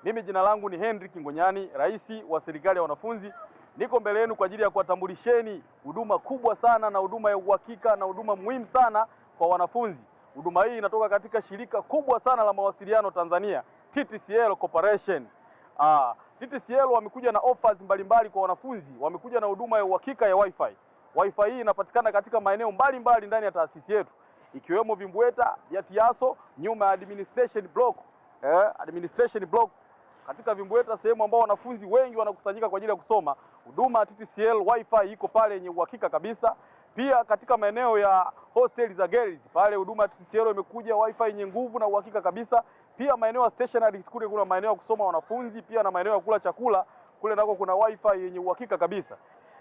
Mimi jina langu ni Henry Ngonyani, rais wa serikali ya wanafunzi. Niko mbele yenu kwa ajili ya kuwatambulisheni huduma kubwa sana na huduma ya uhakika na huduma muhimu sana kwa wanafunzi. Huduma hii inatoka katika shirika kubwa sana la mawasiliano Tanzania, TTCL Corporation. TTCL wamekuja na offers mbalimbali kwa wanafunzi, wamekuja na huduma ya uhakika ya Wi-Fi. Wi-Fi hii inapatikana katika maeneo mbalimbali ndani ya taasisi yetu, ikiwemo Vimbweta ya Tiaso, nyuma ya administration block. Katika Vimbweta, sehemu ambao wanafunzi wengi wanakusanyika kwa ajili ya kusoma, huduma ya TTCL Wi-Fi iko pale yenye uhakika kabisa. Pia katika maeneo ya hosteli za girls, pale huduma ya TTCL imekuja Wi-Fi yenye nguvu na uhakika kabisa. Pia maeneo ya stationary school, kuna maeneo ya kusoma wanafunzi, pia na maeneo ya kula chakula, kule nako kuna Wi-Fi yenye uhakika kabisa.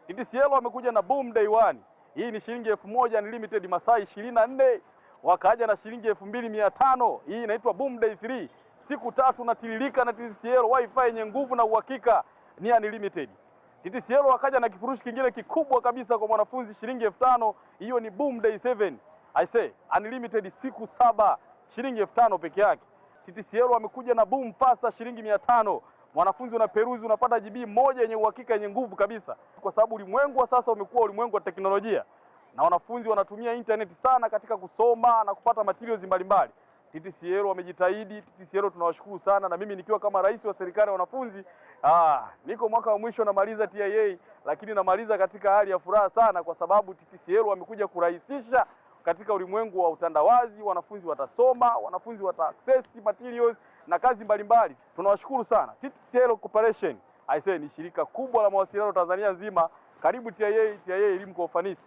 TTCL wamekuja na Boom Day 1. Hii ni shilingi 1000 unlimited masaa 24. Wakaja na shilingi 2500. Hii inaitwa Boom Day 3. Siku 3 unatiririka na TTCL Wi-Fi yenye nguvu na uhakika, ni unlimited. TTCL wakaja na kifurushi kingine kikubwa kabisa kwa mwanafunzi shilingi 5000. Hiyo ni Boom Day 7. I say unlimited siku 7, shilingi 5000 peke yake. TTCL wamekuja na Boom Faster shilingi 500. Mwanafunzi unaperuzi unapata GB moja yenye uhakika yenye nguvu kabisa, kwa sababu ulimwengu wa sasa umekuwa ulimwengu wa teknolojia na wanafunzi wanatumia internet sana katika kusoma na kupata materials mbalimbali. TTCL wamejitahidi. TTCL tunawashukuru sana, na mimi nikiwa kama rais wa serikali ya wanafunzi, niko mwaka wa mwisho namaliza TIA, lakini namaliza katika hali ya furaha sana, kwa sababu TTCL wamekuja kurahisisha katika ulimwengu wa utandawazi. Wanafunzi watasoma, wanafunzi wata access materials na kazi mbalimbali. Tunawashukuru sana TTCL Corporation. I say ni shirika kubwa la mawasiliano Tanzania nzima. Karibu TIA, elimu kwa ufanisi.